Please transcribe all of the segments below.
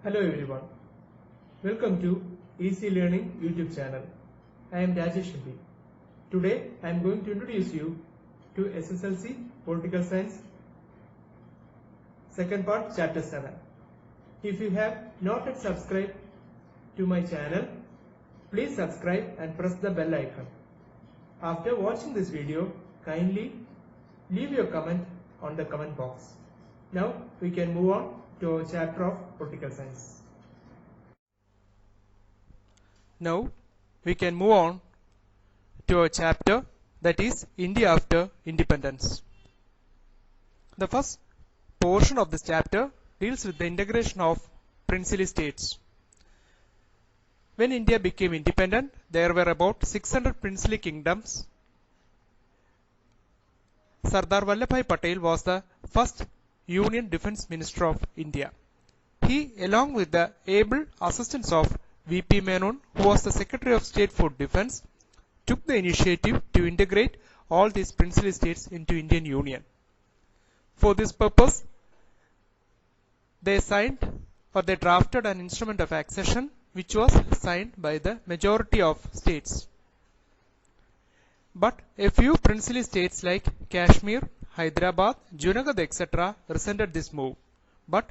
Hello everyone, welcome to Easy Learning YouTube channel. I am Rajesh Shetty. Today I am going to introduce you to SSLC Political Science second part chapter 7. If you have not yet subscribed to my channel, please subscribe and press the bell icon. After watching this video, kindly leave your comment on the comment box. Now we can move on to our chapter of Political Science. Now we can move on to our chapter, that is India after independence. The first portion of this chapter deals with the integration of princely states. When India became independent, there were about 600 princely kingdoms. Sardar Vallabhbhai Patel was the first Union Defence Minister of India. He, along with the able assistance of V.P. Menon, who was the Secretary of State for Defence, took the initiative to integrate all these princely states into Indian Union. For this purpose, they drafted an instrument of accession which was signed by the majority of states. But a few princely states like Kashmir, Hyderabad, Junagadh, etc. resented this move. But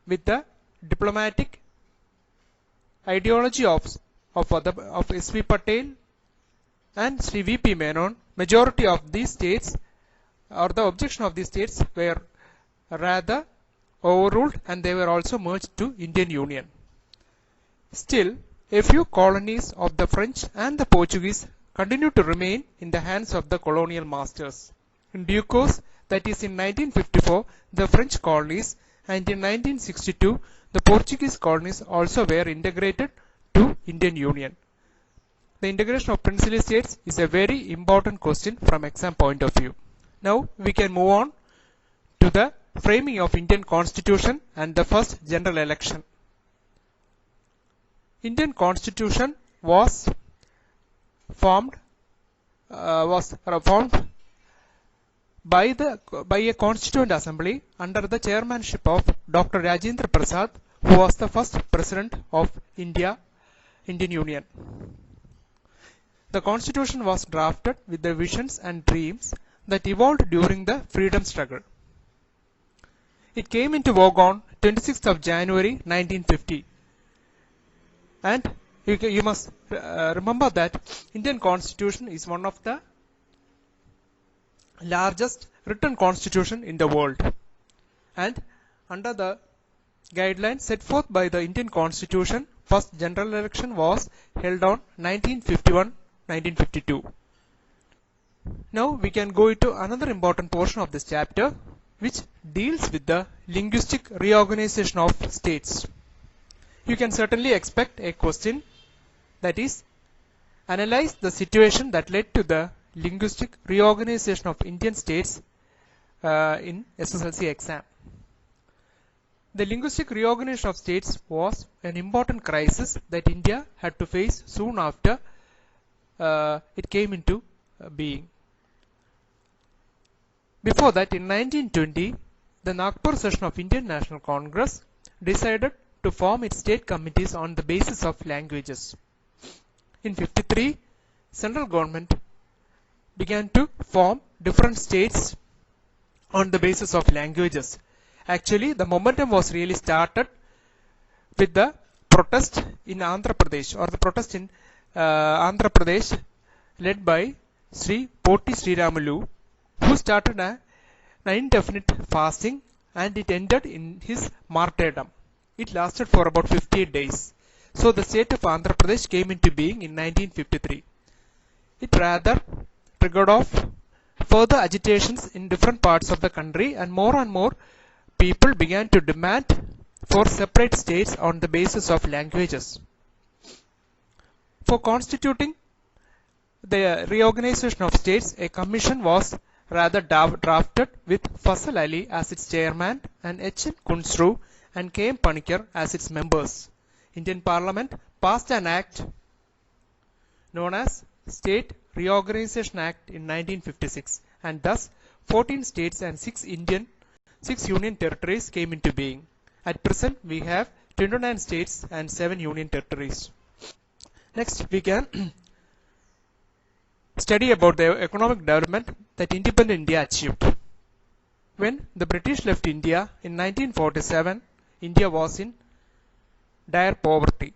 with the diplomatic ideology of S.V. Patel and Sri V.P. Menon, majority of these states or the objection of these states were rather overruled and they were also merged to Indian Union. Still, a few colonies of the French and the Portuguese continued to remain in the hands of the colonial masters. In due course, that is in 1954, the French colonies, and in 1962, the Portuguese colonies also were integrated to Indian Union. The integration of princely states is a very important question from exam point of view. Now we can move on to the framing of Indian Constitution and the first general election. Indian Constitution was formed by a Constituent Assembly under the chairmanship of Dr. Rajendra Prasad, who was the first President of Indian Union. The Constitution was drafted with the visions and dreams that evolved during the freedom struggle. It came into vogue on 26th of January 1950. And you must remember that Indian Constitution is one of the largest written constitution in the world, and under the guidelines set forth by the Indian Constitution, first general election was held on 1951-1952. Now we can go into another important portion of this chapter, which deals with the linguistic reorganization of states. You can certainly expect a question, that is, analyze the situation that led to the linguistic reorganization of Indian states in SSLC exam. The linguistic reorganization of states was an important crisis that India had to face soon after it came into being. Before that, in 1920, the Nagpur session of Indian National Congress decided to form its state committees on the basis of languages. In 1953, central government began to form different states on the basis of languages. Actually, the momentum was really started with the protest in Andhra Pradesh, or the protest in Andhra Pradesh led by Sri Potti Sriramulu, who started an indefinite fasting, and it ended in his martyrdom. It lasted for about 58 days. So the state of Andhra Pradesh came into being in 1953. It rather triggered off further agitations in different parts of the country, and more people began to demand for separate states on the basis of languages. For constituting the reorganization of states, a commission was rather drafted with Fasal Ali as its chairman and H.N. Kunsru and K.M. Panikkar as its members. Indian Parliament passed an act known as State Reorganization Act in 1956, and thus 14 states and 6 union territories came into being. At present, we have 29 states and 7 union territories. Next, we can study about the economic development that independent India achieved. When the British left India in 1947, India was in dire poverty.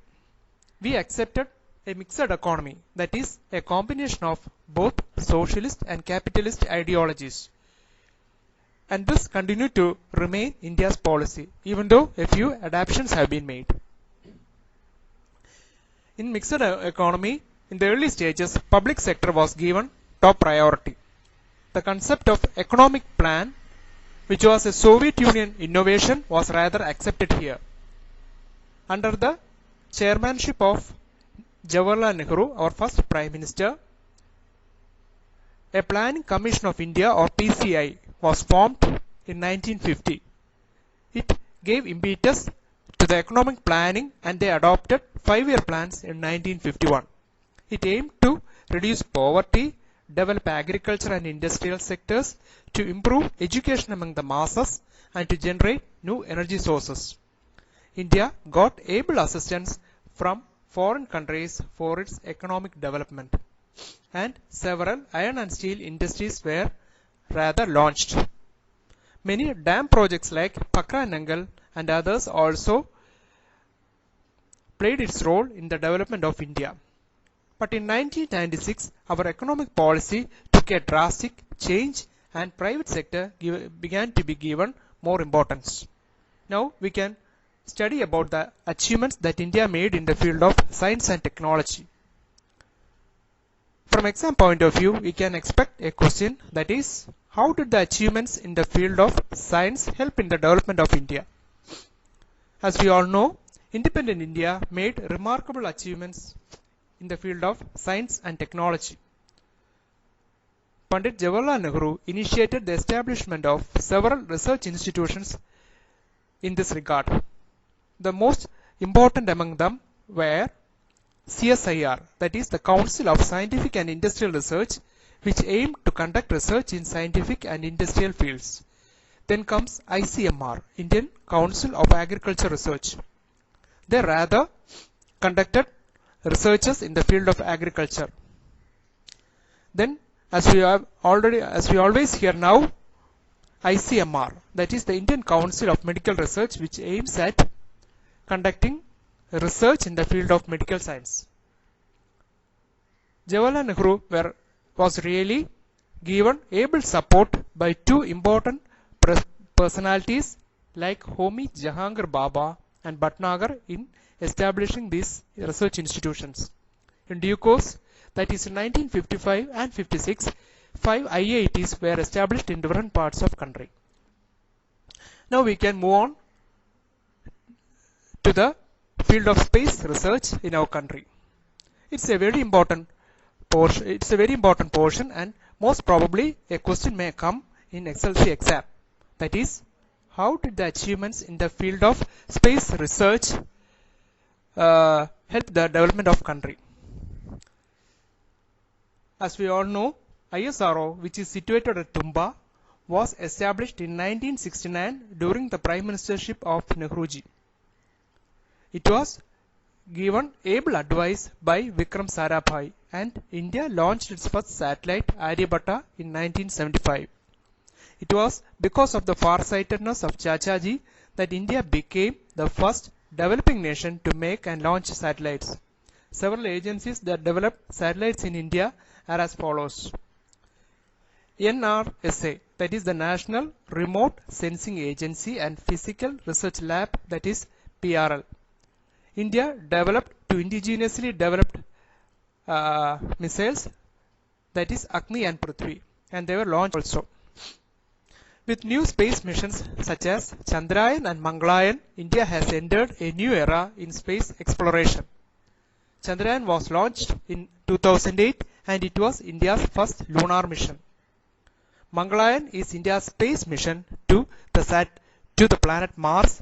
We accepted a mixed economy, that is, a combination of both socialist and capitalist ideologies. And this continued to remain India's policy, even though a few adaptations have been made. In mixed economy, in the early stages, public sector was given top priority. The concept of economic plan, which was a Soviet Union innovation, was rather accepted here. Under the chairmanship of Jawaharlal Nehru, our first Prime Minister, a Planning Commission of India, or PCI, was formed in 1950. It gave impetus to the economic planning and they adopted 5-year plans in 1951. It aimed to reduce poverty, develop agriculture and industrial sectors, to improve education among the masses, and to generate new energy sources. India got able assistance from foreign countries for its economic development, and several iron and steel industries were rather launched. Many dam projects like Pakra Nangal and others also played its role in the development of India. But in 1996, our economic policy took a drastic change and private sector began to be given more importance. Now we can study about the achievements that India made in the field of science and technology. From exam point of view, we can expect a question, that is, how did the achievements in the field of science help in the development of India? As we all know, independent India made remarkable achievements in the field of science and technology. Pandit Jawaharlal Nehru initiated the establishment of several research institutions in this regard. The most important among them were CSIR, that is the Council of Scientific and Industrial Research, which aimed to conduct research in scientific and industrial fields. Then comes ICMR, Indian Council of Agriculture Research. They rather conducted researches in the field of agriculture. Then, as we always hear now, ICMR, that is the Indian Council of Medical Research, which aims at conducting research in the field of medical science. Jawaharlal Nehru was really given able support by two important personalities like Homi Jahangir Baba and Bhatnagar in establishing these research institutions. In due course, that is in 1955 and 56, 5 IITs were established in different parts of country. Now we can move on to the field of space research in our country. It's a very important portion, and most probably a question may come in SLC exam. That is, how did the achievements in the field of space research help the development of country? As we all know, ISRO, which is situated at Tumba, was established in 1969 during the Prime Ministership of Nehruji. It was given able advice by Vikram Sarabhai, and India launched its first satellite Aryabhatta in 1975. It was because of the farsightedness of Chachaji that India became the first developing nation to make and launch satellites. Several agencies that developed satellites in India are as follows. NRSA, that is the National Remote Sensing Agency, and Physical Research Lab, that is PRL. India developed two indigenously developed missiles, that is Agni and Prithvi, and they were launched also. With new space missions such as Chandrayaan and Mangalayan, India has entered a new era in space exploration. Chandrayaan was launched in 2008 and it was India's first lunar mission. Mangalayan is India's space mission to the planet Mars,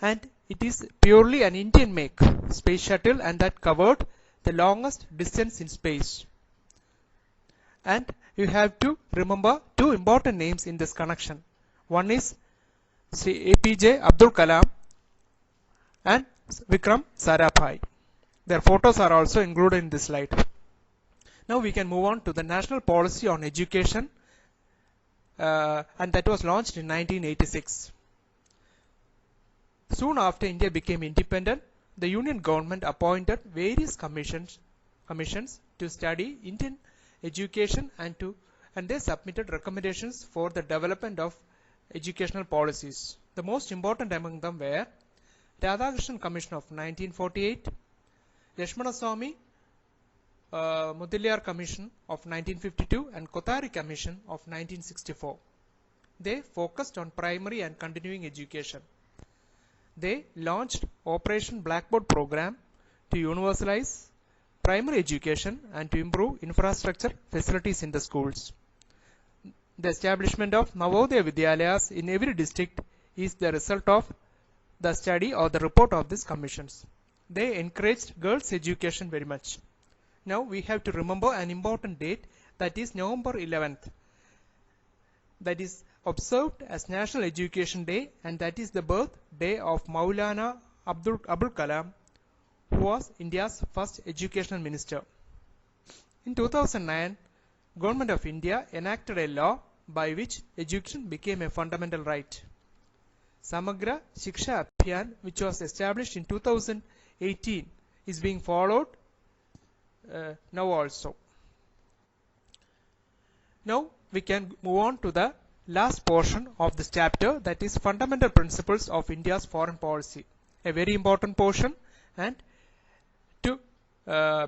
and it is purely an Indian make space shuttle, and that covered the longest distance in space. And you have to remember two important names in this connection. One is Sri APJ Abdul Kalam, and Vikram Sarabhai. Their photos are also included in this slide. Now we can move on to the national policy on education, and that was launched in 1986. Soon after India became independent, the Union government appointed various commissions to study Indian education and they submitted recommendations for the development of educational policies. The most important among them were Radhakrishnan Commission of 1948, Lakshmanaswamy Mudaliar Commission of 1952 and Kothari Commission of 1964. They focused on primary and continuing education. They launched Operation Blackboard program to universalize primary education and to improve infrastructure facilities in the schools. The establishment of Navodaya Vidyalayas in every district is the result of the study or the report of these commissions. They encouraged girls' education very much. Now we have to remember an important date, that is November 11th. That is observed as National Education Day, and that is the birthday of Maulana Abdul Kalam, who was India's first educational minister. In 2009, Government of India enacted a law by which education became a fundamental right. Samagra Shiksha Abhiyan, which was established in 2018, is being followed now also. Now we can move on to the last portion of this chapter, that is fundamental principles of India's foreign policy. A very important portion, and to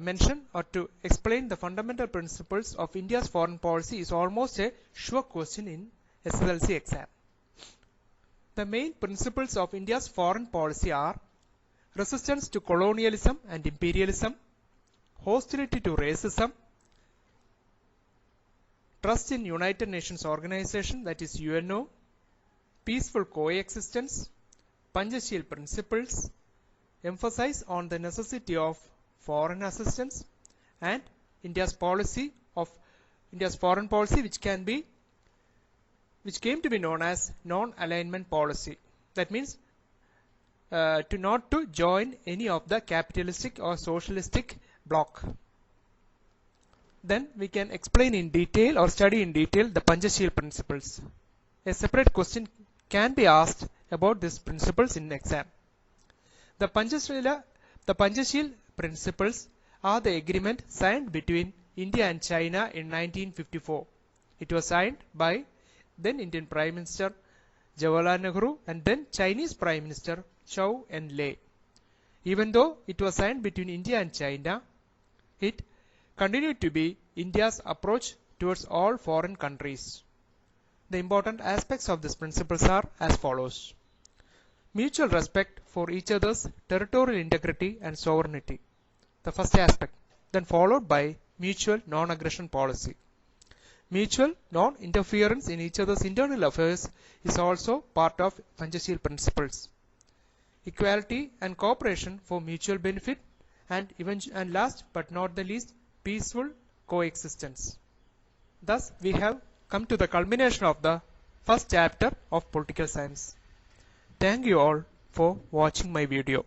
mention or to explain the fundamental principles of India's foreign policy is almost a sure question in SSLC exam. The main principles of India's foreign policy are resistance to colonialism and imperialism, hostility to racism, trust in United Nations Organization, that is UNO, peaceful coexistence, Panchashil principles, emphasize on the necessity of foreign assistance, and India's foreign policy which came to be known as non-alignment policy. That means not to join any of the capitalistic or socialistic bloc. Then we can explain in detail or study in detail the Panchashil principles. A separate question can be asked about these principles in exam. The Panchashil principles are the agreement signed between India and China in 1954. It was signed by then Indian Prime Minister Jawaharlal Nehru and then Chinese Prime Minister Zhou Enlai. Even though it was signed between India and China, it continued to be India's approach towards all foreign countries. The important aspects of these principles are as follows. Mutual respect for each other's territorial integrity and sovereignty. The first aspect. Then followed by mutual non-aggression policy. Mutual non-interference in each other's internal affairs is also part of Panchashil principles. Equality and cooperation for mutual benefit, and last but not the least, peaceful coexistence. Thus, we have come to the culmination of the first chapter of political science. Thank you all for watching my video.